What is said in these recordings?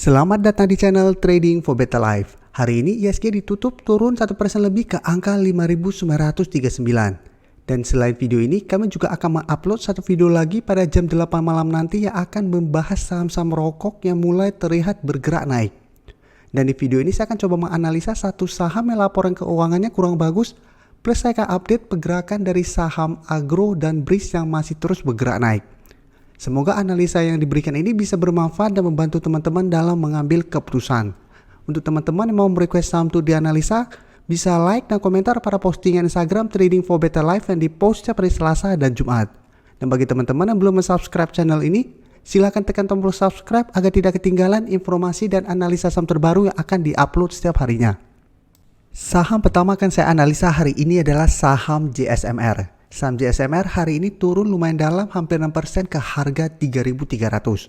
Selamat datang di channel Trading for Better Life. Hari ini ISG ditutup turun 1% lebih ke angka 5.939. Dan selain video ini, kami juga akan mengupload satu video lagi pada jam 8 malam nanti yang akan membahas saham-saham rokok yang mulai terlihat bergerak naik. Dan di video ini saya akan coba menganalisa satu saham yang laporan keuangannya kurang bagus, plus saya akan update pergerakan dari saham agro dan BRIS yang masih terus bergerak naik. Semoga analisa yang diberikan ini bisa bermanfaat dan membantu teman-teman dalam mengambil keputusan. Untuk teman-teman yang mau merequest saham untuk dianalisa, bisa like dan komentar pada postingan Instagram Trading for Better Life yang dipost setiap hari Selasa dan Jumat. Dan bagi teman-teman yang belum subscribe channel ini, silakan tekan tombol subscribe agar tidak ketinggalan informasi dan analisa saham terbaru yang akan diupload setiap harinya. Saham pertama akan saya analisa hari ini adalah saham JSMR. Saham JSMR hari ini turun lumayan dalam, hampir 6% ke harga 3.300.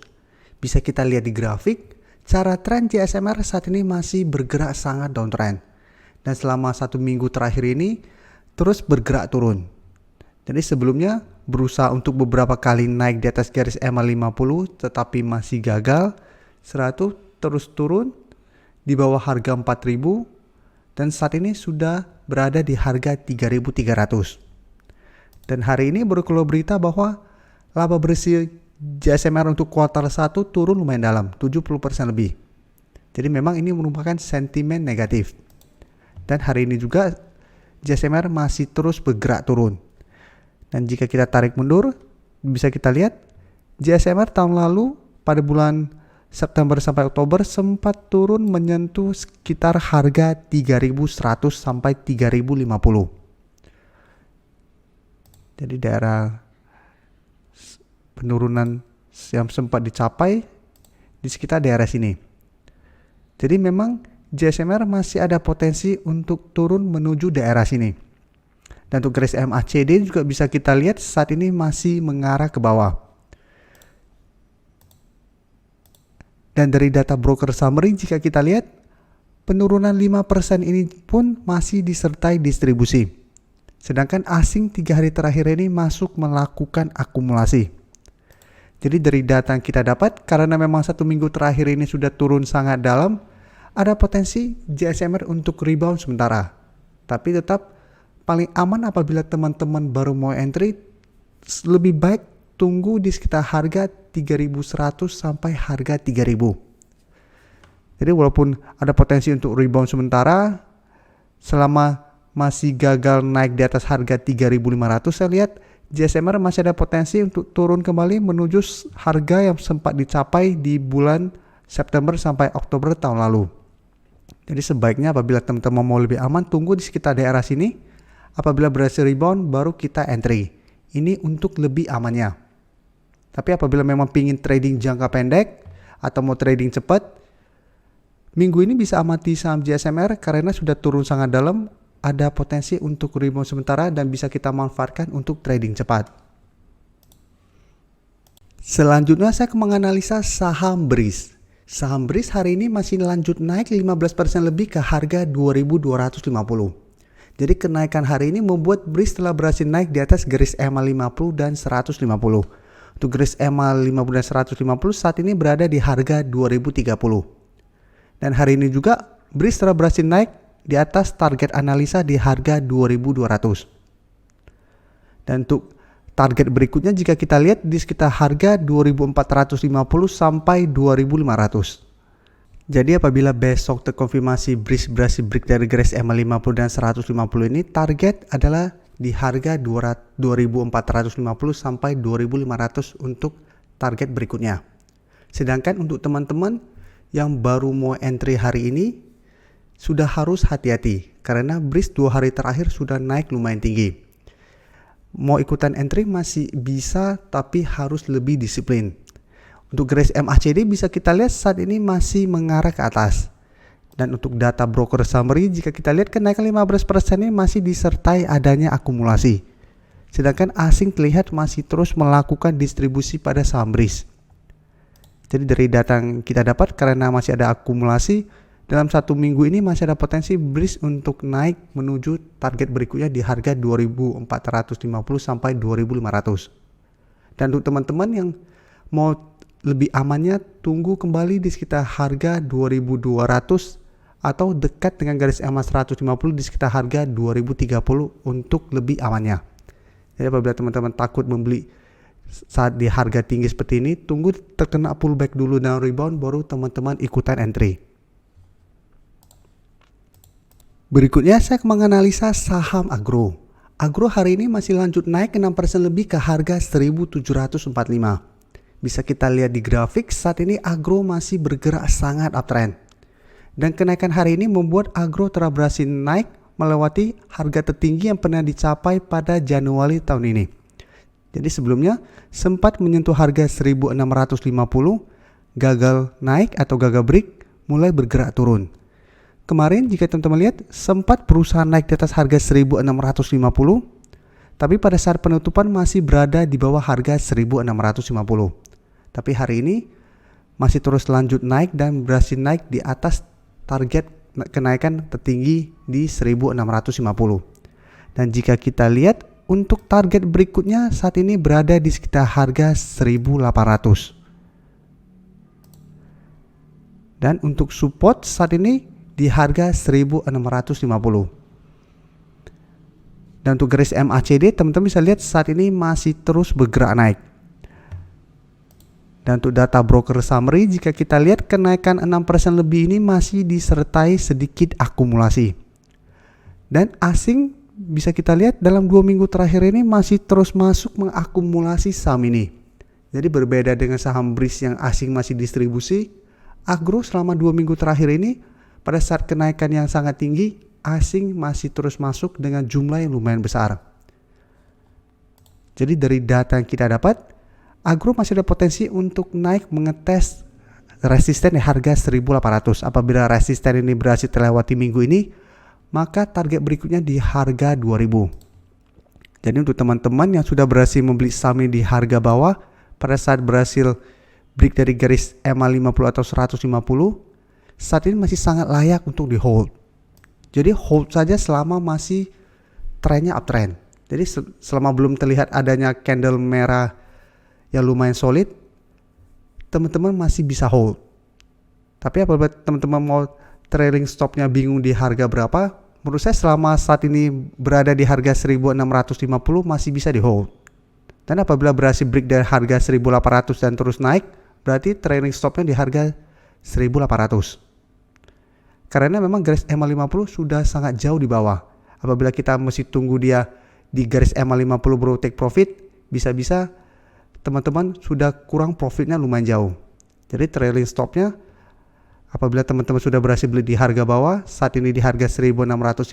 Bisa kita lihat di grafik, cara tren JSMR saat ini masih bergerak sangat downtrend. Dan selama 1 minggu terakhir ini terus bergerak turun. Jadi sebelumnya berusaha untuk beberapa kali naik di atas garis EMA 50 tetapi masih gagal. Setelah itu terus turun di bawah harga 4.000 dan saat ini sudah berada di harga 3.300. Dan hari ini baru keluar berita bahwa laba bersih JSMR untuk kuartal 1 turun lumayan dalam, 70% lebih. Jadi memang ini merupakan sentimen negatif. Dan hari ini juga JSMR masih terus bergerak turun. Dan jika kita tarik mundur, bisa kita lihat JSMR tahun lalu pada bulan September sampai Oktober sempat turun menyentuh sekitar harga 3.100 sampai 3.050. Jadi daerah penurunan yang sempat dicapai di sekitar daerah sini. Jadi memang JSMR masih ada potensi untuk turun menuju daerah sini. Dan untuk garis MACD juga bisa kita lihat saat ini masih mengarah ke bawah. Dan dari data broker summary jika kita lihat penurunan 5% ini pun masih disertai distribusi. Sedangkan asing 3 hari terakhir ini masuk melakukan akumulasi. Jadi dari data yang kita dapat, karena memang 1 minggu terakhir ini sudah turun sangat dalam, ada potensi JSMR untuk rebound sementara. Tapi tetap paling aman apabila teman-teman baru mau entry, lebih baik tunggu di sekitar harga 3.100 sampai harga 3.000. Jadi walaupun ada potensi untuk rebound sementara, selama masih gagal naik di atas harga 3.500, saya lihat JSMR masih ada potensi untuk turun kembali menuju harga yang sempat dicapai di bulan September sampai Oktober tahun lalu. Jadi sebaiknya apabila teman-teman mau lebih aman, tunggu di sekitar daerah sini. Apabila berhasil rebound, baru kita entry. Ini untuk lebih amannya. Tapi apabila memang ingin trading jangka pendek atau mau trading cepat, minggu ini bisa amati saham JSMR karena sudah turun sangat dalam. Ada potensi untuk rebound sementara dan bisa kita manfaatkan untuk trading cepat. Selanjutnya saya akan menganalisa saham BRIS. Saham BRIS hari ini masih lanjut naik 15% lebih ke harga 2.250. Jadi kenaikan hari ini membuat BRIS telah berhasil naik di atas garis EMA 50 dan 150. Untuk garis EMA 50 dan 150 saat ini berada di harga 2.030. Dan hari ini juga BRIS telah berhasil naik di atas target analisa di harga 2.200. Dan untuk target berikutnya jika kita lihat di sekitar harga 2.450 sampai 2.500. Jadi apabila besok terkonfirmasi BRIS berhasil break dari garis EMA 50 dan 150 ini, target adalah di harga 2.450 sampai 2.500 untuk target berikutnya. Sedangkan untuk teman-teman yang baru mau entry hari ini, sudah harus hati-hati karena BRIS 2 hari terakhir sudah naik lumayan tinggi. Mau ikutan entry masih bisa tapi harus lebih disiplin. Untuk garis MACD bisa kita lihat saat ini masih mengarah ke atas. Dan untuk data broker summary jika kita lihat kenaikan 15% ini masih disertai adanya akumulasi. Sedangkan asing terlihat masih terus melakukan distribusi pada saham BRIS. Jadi dari data yang kita dapat karena masih ada akumulasi, dalam 1 minggu ini masih ada potensi BRIS untuk naik menuju target berikutnya di harga 2.450 sampai 2.500. Dan untuk teman-teman yang mau lebih amannya tunggu kembali di sekitar harga 2200 atau dekat dengan garis EMA 150 di sekitar harga 2030 untuk lebih amannya. Jadi apabila teman-teman takut membeli saat di harga tinggi seperti ini, tunggu terkena pullback dulu dan rebound baru teman-teman ikutan entry. Berikutnya saya menganalisa saham Agro. Agro hari ini masih lanjut naik 6% lebih ke harga 1745. Bisa kita lihat di grafik, saat ini Agro masih bergerak sangat uptrend. Dan kenaikan hari ini membuat Agro telah berhasil naik melewati harga tertinggi yang pernah dicapai pada Januari tahun ini. Jadi sebelumnya sempat menyentuh harga 1650, gagal naik atau gagal break, mulai bergerak turun. Kemarin jika teman-teman lihat sempat berusaha naik di atas harga 1650, tapi pada saat penutupan masih berada di bawah harga 1650. Tapi hari ini masih terus lanjut naik dan berhasil naik di atas target kenaikan tertinggi di 1650. Dan jika kita lihat untuk target berikutnya saat ini berada di sekitar harga 1800. Dan untuk support saat ini di harga 1650. Dan untuk garis MACD teman-teman bisa lihat saat ini masih terus bergerak naik. Dan untuk data broker summary, jika kita lihat kenaikan 6% lebih ini masih disertai sedikit akumulasi. Dan asing bisa kita lihat dalam 2 minggu terakhir ini masih terus masuk mengakumulasi saham ini. Jadi berbeda dengan saham BRIS yang asing masih distribusi, Agro selama 2 minggu terakhir ini pada saat kenaikan yang sangat tinggi, asing masih terus masuk dengan jumlah yang lumayan besar. Jadi dari data yang kita dapat, Agro masih ada potensi untuk naik mengetes resisten di harga 1800. Apabila resisten ini berhasil terlewati minggu ini, maka target berikutnya di harga 2000. Jadi untuk teman-teman yang sudah berhasil membeli saham ini di harga bawah, pada saat berhasil break dari garis EMA 50 atau 150, saat ini masih sangat layak untuk di hold. Jadi hold saja selama masih trennya uptrend. Jadi selama belum terlihat adanya candle merah yang lumayan solid, teman-teman masih bisa hold. Tapi apabila teman-teman mau trailing stopnya bingung di harga berapa, menurut saya selama saat ini berada di harga 1650 masih bisa di hold. Dan apabila berhasil break dari harga 1800 dan terus naik, berarti trailing stopnya di harga 1800. Karena memang garis EMA 50 sudah sangat jauh di bawah. Apabila kita mesti tunggu dia di garis EMA 50 baru take profit, bisa-bisa teman-teman sudah kurang profitnya lumayan jauh. Jadi trailing stopnya apabila teman-teman sudah berhasil beli di harga bawah, saat ini di harga 1650,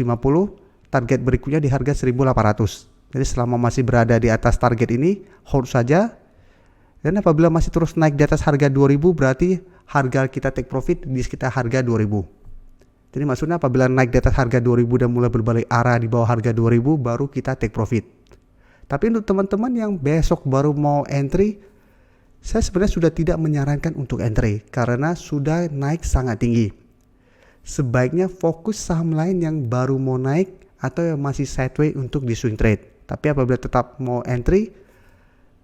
target berikutnya di harga 1800. Jadi selama masih berada di atas target ini, hold saja. Dan apabila masih terus naik di atas harga 2000, berarti harga kita take profit di sekitar harga 2000. Jadi maksudnya apabila naik di atas harga 2000 dan mulai berbalik arah di bawah harga 2000, baru kita take profit. Tapi untuk teman-teman yang besok baru mau entry, saya sebenarnya sudah tidak menyarankan untuk entry karena sudah naik sangat tinggi. Sebaiknya fokus saham lain yang baru mau naik atau yang masih sideways untuk di swing trade. Tapi apabila tetap mau entry,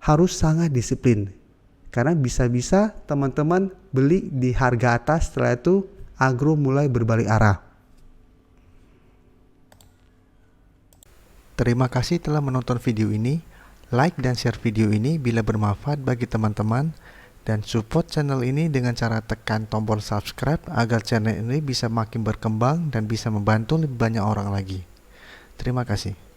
harus sangat disiplin. Karena bisa-bisa teman-teman beli di harga atas, setelah itu Agro mulai berbalik arah. Terima kasih telah menonton video ini. Like dan share video ini bila bermanfaat bagi teman-teman, dan support channel ini dengan cara tekan tombol subscribe agar channel ini bisa makin berkembang dan bisa membantu lebih banyak orang lagi. Terima kasih.